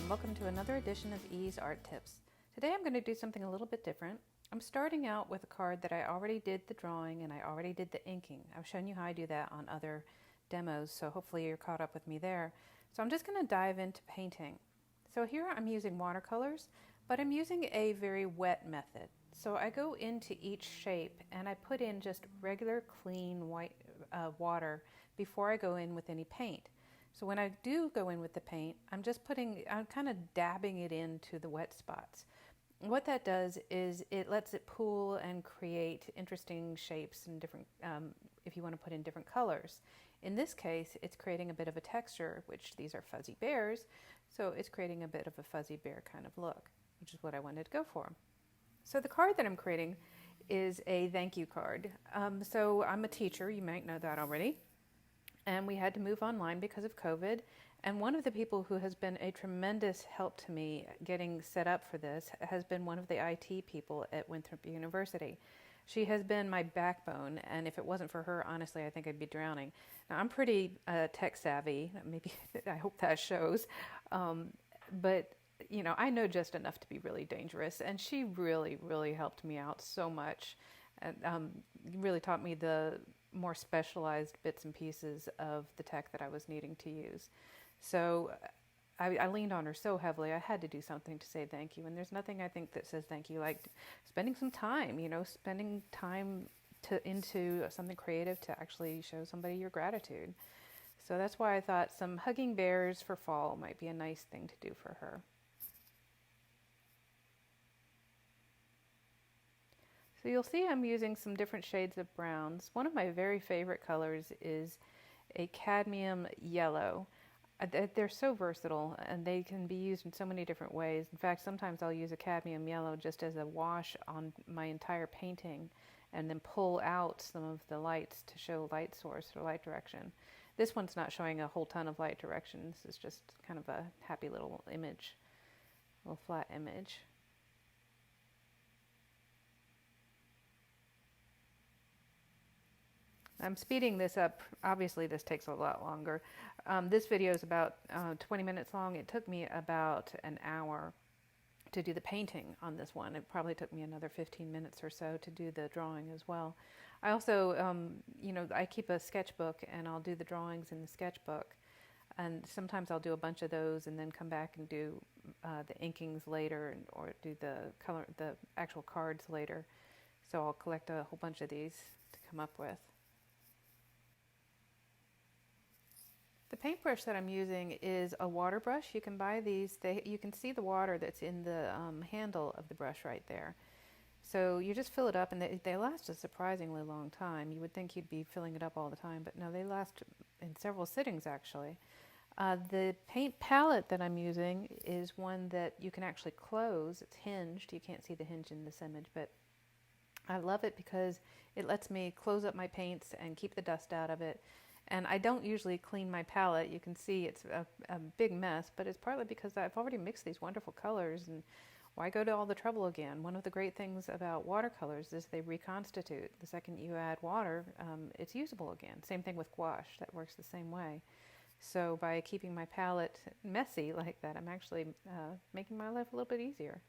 and welcome to another edition of E's Art Tips. Today I'm going to do something a little bit different. I'm starting out with a card that I already did the drawing and I already did the inking. I've shown you how I do that on other demos, so hopefully you're caught up with me there. So I'm just going to dive into painting. So here I'm using watercolors, but I'm using a very wet method. So I go into each shape and I put in just regular clean white water before I go in with any paint. So when I do go in with the paint, I'm kind of dabbing it into the wet spots. What that does is it lets it pool and create interesting shapes and different, if you want to put in different colors. In this case, it's creating a bit of a texture, which these are fuzzy bears, so it's creating a bit of a fuzzy bear kind of look, which is what I wanted to go for. So the card that I'm creating is a thank you card. So I'm a teacher, you might know that already. And we had to move online because of COVID. And one of the people who has been a tremendous help to me getting set up for this has been one of the IT people at Winthrop University. She has been my backbone, and if it wasn't for her, honestly, I think I'd be drowning. Now, I'm pretty tech savvy. Maybe I hope that shows. But you know, I know just enough to be really dangerous, and she really, really helped me out so much, and really taught me the more specialized bits and pieces of the tech that I was needing to use. So I leaned on her so heavily. I had to do something to say thank you, and there's nothing I think that says thank you like spending some time, spending time into something creative to actually show somebody your gratitude. So that's why I thought some hugging bears for fall might be a nice thing to do for her. So you'll see I'm using some different shades of browns. One of my very favorite colors is a cadmium yellow. They're so versatile and they can be used in so many different ways. In fact, sometimes I'll use a cadmium yellow just as a wash on my entire painting and then pull out some of the lights to show light source or light direction. This one's not showing a whole ton of light direction. This is just kind of a happy little image, little flat image. I'm speeding this up. Obviously, this takes a lot longer. This video is about 20 minutes long. It took me about an hour to do the painting on this one. It probably took me another 15 minutes or so to do the drawing as well. I also, I keep a sketchbook and I'll do the drawings in the sketchbook. And sometimes I'll do a bunch of those and then come back and do the inkings later or do the actual cards later. So I'll collect a whole bunch of these to come up with. The paintbrush that I'm using is a water brush. You can buy these. You can see the water that's in the handle of the brush right there. So you just fill it up, and they last a surprisingly long time. You would think you'd be filling it up all the time, but no, they last in several sittings actually. The paint palette that I'm using is one that you can actually close. It's hinged. You can't see the hinge in this image, but I love it because it lets me close up my paints and keep the dust out of it. And I don't usually clean my palette. You can see it's a big mess, but it's partly because I've already mixed these wonderful colors, and why go to all the trouble again? One of the great things about watercolors is they reconstitute. The second you add water, it's usable again. Same thing with gouache. That works the same way. So by keeping my palette messy like that, I'm actually making my life a little bit easier.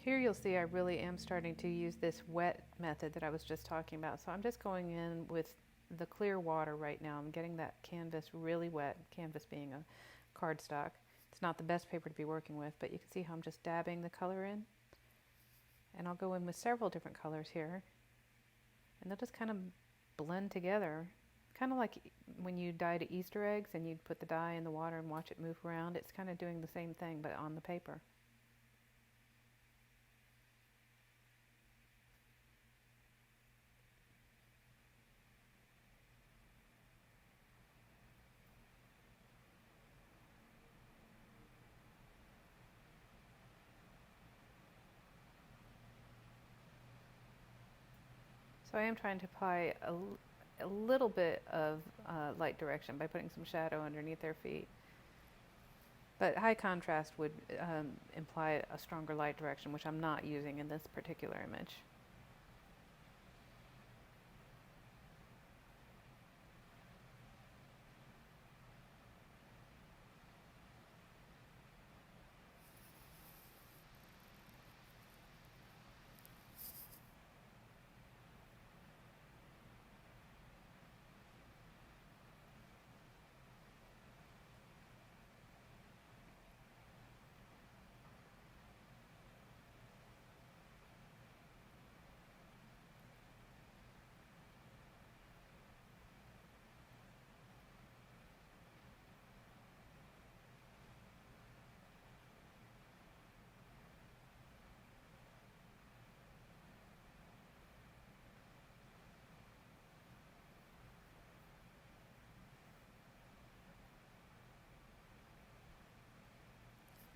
Here you'll see I really am starting to use this wet method that I was just talking about. So I'm just going in with the clear water right now. I'm getting that canvas really wet, canvas being a cardstock. It's not the best paper to be working with, but you can see how I'm just dabbing the color in. And I'll go in with several different colors here. And they'll just kind of blend together. Kind of like when you dyed Easter eggs and you put the dye in the water and watch it move around. It's kind of doing the same thing, but on the paper. So I am trying to apply a little bit of light direction by putting some shadow underneath their feet. But high contrast would imply a stronger light direction, which I'm not using in this particular image.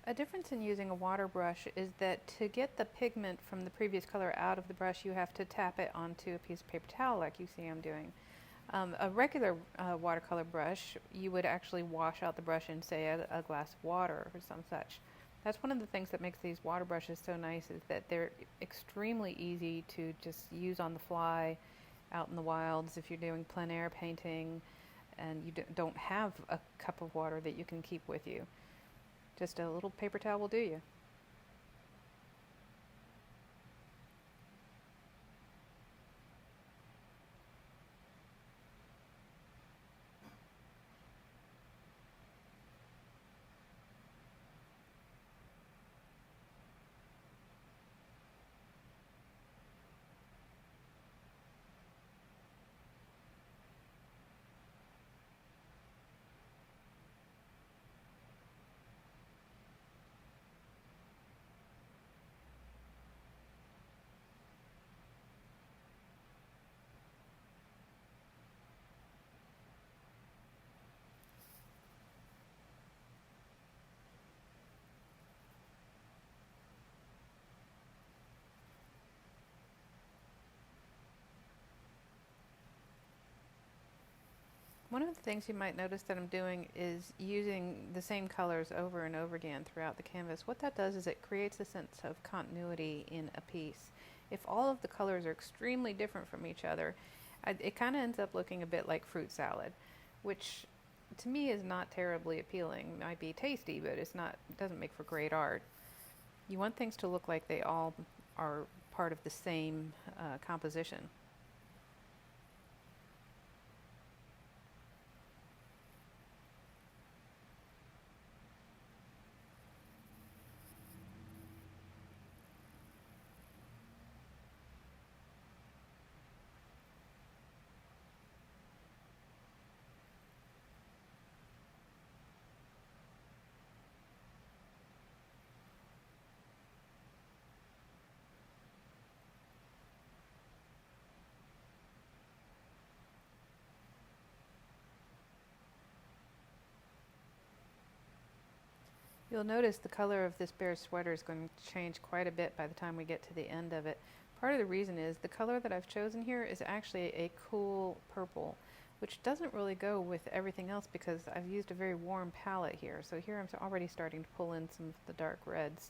A difference in using a water brush is that to get the pigment from the previous color out of the brush, you have to tap it onto a piece of paper towel like you see I'm doing. A regular watercolor brush, you would actually wash out the brush in, say, a glass of water or some such. That's one of the things that makes these water brushes so nice, is that they're extremely easy to just use on the fly out in the wilds if you're doing plein air painting and you don't have a cup of water that you can keep with you. Just a little paper towel will do you. One of the things you might notice that I'm doing is using the same colors over and over again throughout the canvas. What that does is it creates a sense of continuity in a piece. If all of the colors are extremely different from each other, it kind of ends up looking a bit like fruit salad, which to me is not terribly appealing. It might be tasty, but it doesn't make for great art. You want things to look like they all are part of the same composition. You'll notice the color of this bear's sweater is going to change quite a bit by the time we get to the end of it. Part of the reason is the color that I've chosen here is actually a cool purple, which doesn't really go with everything else because I've used a very warm palette here. So here I'm already starting to pull in some of the dark reds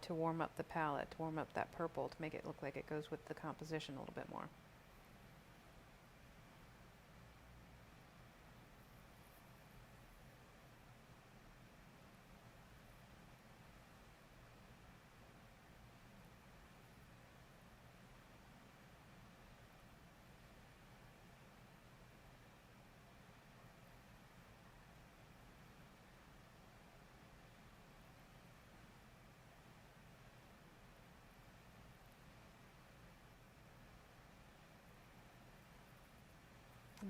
to warm up the palette, to warm up that purple, to make it look like it goes with the composition a little bit more.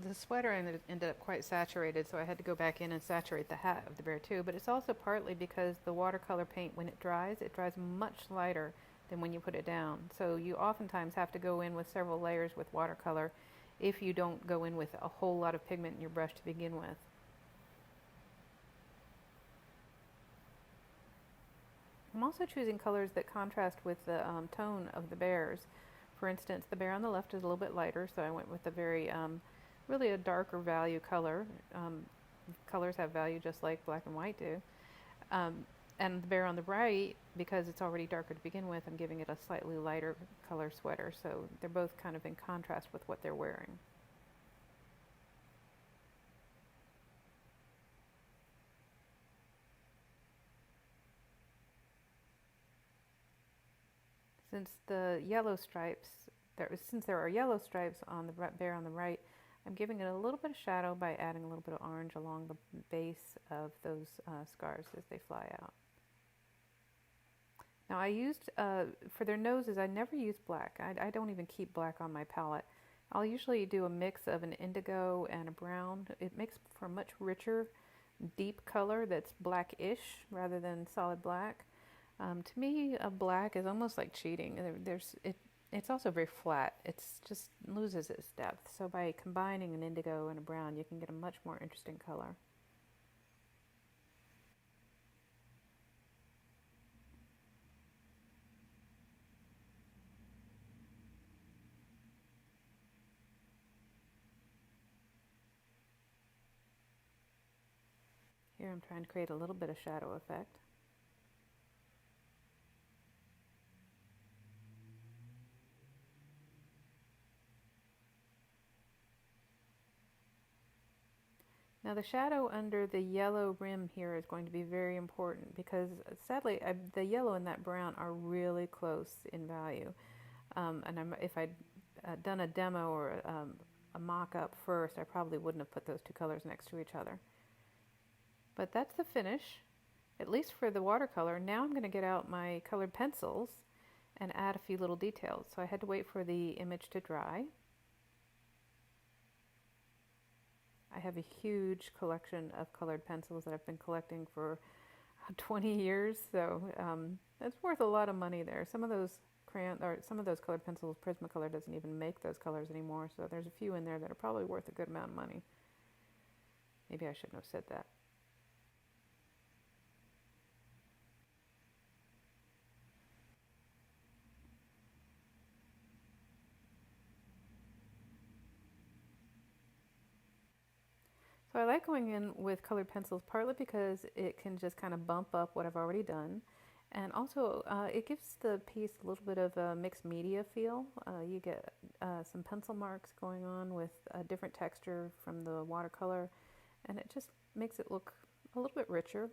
The sweater ended up quite saturated, so I had to go back in and saturate the hat of the bear too. But it's also partly because the watercolor paint, when it dries much lighter than when you put it down. So you oftentimes have to go in with several layers with watercolor if you don't go in with a whole lot of pigment in your brush to begin with. I'm also choosing colors that contrast with the tone of the bears. For instance, the bear on the left is a little bit lighter, so I went with a very really a darker value color. Colors have value just like black and white do. And the bear on the right, because it's already darker to begin with, I'm giving it a slightly lighter color sweater. So they're both kind of in contrast with what they're wearing. Since the yellow stripes, since there are yellow stripes on the bear on the right, I'm giving it a little bit of shadow by adding a little bit of orange along the base of those scars as they fly out. Now I used, for their noses, I never use black. I don't even keep black on my palette. I'll usually do a mix of an indigo and a brown. It makes for a much richer, deep color that's blackish rather than solid black. To me, a black is almost like cheating. It's also very flat. It's just loses its depth. So by combining an indigo and a brown, you can get a much more interesting color. Here I'm trying to create a little bit of shadow effect. Now the shadow under the yellow rim here is going to be very important because sadly the yellow and that brown are really close in value. If I'd done a demo or a mock-up first, I probably wouldn't have put those two colors next to each other. But that's the finish, at least for the watercolor. Now I'm going to get out my colored pencils and add a few little details. So I had to wait for the image to dry. I have a huge collection of colored pencils that I've been collecting for 20 years, so it's worth a lot of money there. Some of those colored pencils, Prismacolor doesn't even make those colors anymore, so there's a few in there that are probably worth a good amount of money. Maybe I shouldn't have said that. So I like going in with colored pencils partly because it can just kind of bump up what I've already done. And also, it gives the piece a little bit of a mixed media feel. You get some pencil marks going on with a different texture from the watercolor, and it just makes it look a little bit richer.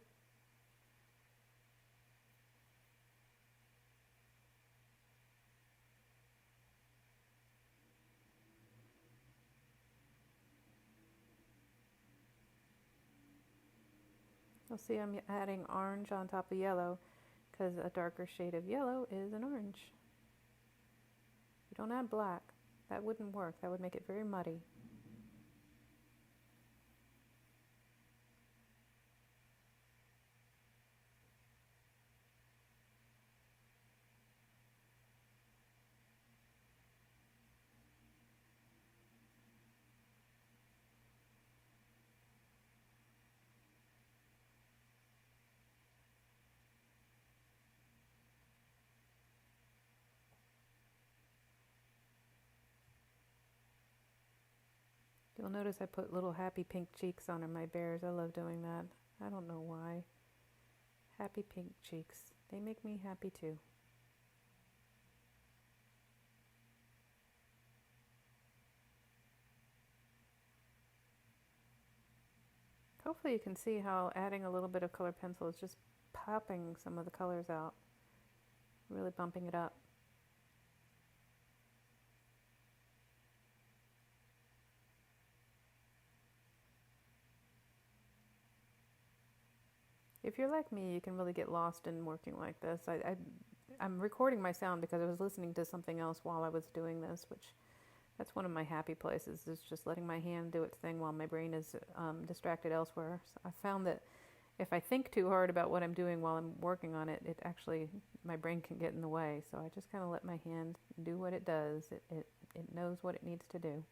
You'll see I'm adding orange on top of yellow because a darker shade of yellow is an orange. You don't add black. That wouldn't work. That would make it very muddy. You'll notice I put little happy pink cheeks on my bears. I love doing that. I don't know why. Happy pink cheeks. They make me happy too. Hopefully you can see how adding a little bit of colored pencil is just popping some of the colors out, really bumping it up. If you're like me, you can really get lost in working like this. I'm recording my sound because I was listening to something else while I was doing this, which that's one of my happy places, is just letting my hand do its thing while my brain is distracted elsewhere. So I found that if I think too hard about what I'm doing while I'm working on it, my brain can get in the way. So I just kind of let my hand do what it does. It knows what it needs to do.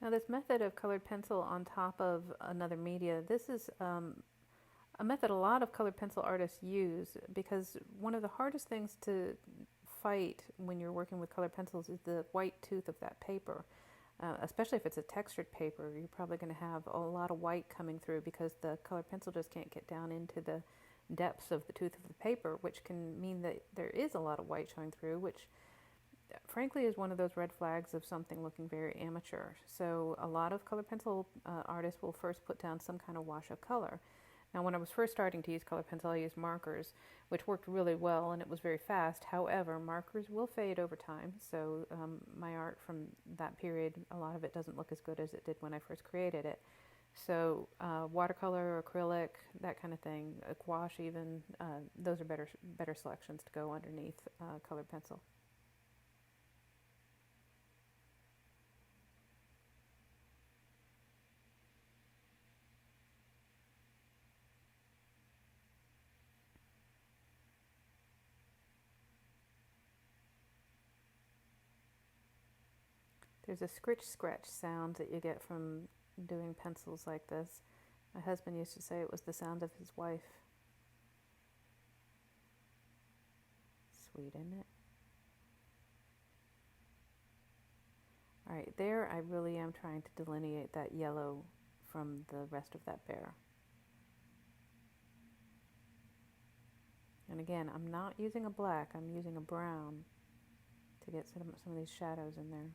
Now this method of colored pencil on top of another media, this is a method a lot of colored pencil artists use, because one of the hardest things to fight when you're working with colored pencils is the white tooth of that paper. Especially if it's a textured paper, you're probably going to have a lot of white coming through because the colored pencil just can't get down into the depths of the tooth of the paper, which can mean that there is a lot of white showing through, which frankly is one of those red flags of something looking very amateur. So a lot of colored pencil artists will first put down some kind of wash of color. Now, when I was first starting to use colored pencil, I used markers, which worked really well and it was very fast. However, markers will fade over time, so my art from that period, a lot of it doesn't look as good as it did when I first created it. So watercolor, acrylic, that kind of thing, gouache even, those are better selections to go underneath colored pencil. There's a scritch-scratch sound that you get from doing pencils like this. My husband used to say it was the sound of his wife. Sweet, isn't it? Alright, there I really am trying to delineate that yellow from the rest of that bear. And again, I'm not using a black, I'm using a brown to get some of these shadows in there.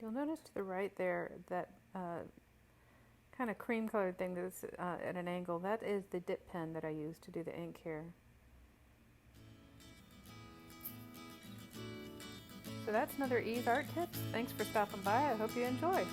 You'll notice to the right there that kind of cream colored thing that's at an angle. That is the dip pen that I use to do the ink here. So that's another Ease Art Tips. Thanks for stopping by. I hope you enjoy.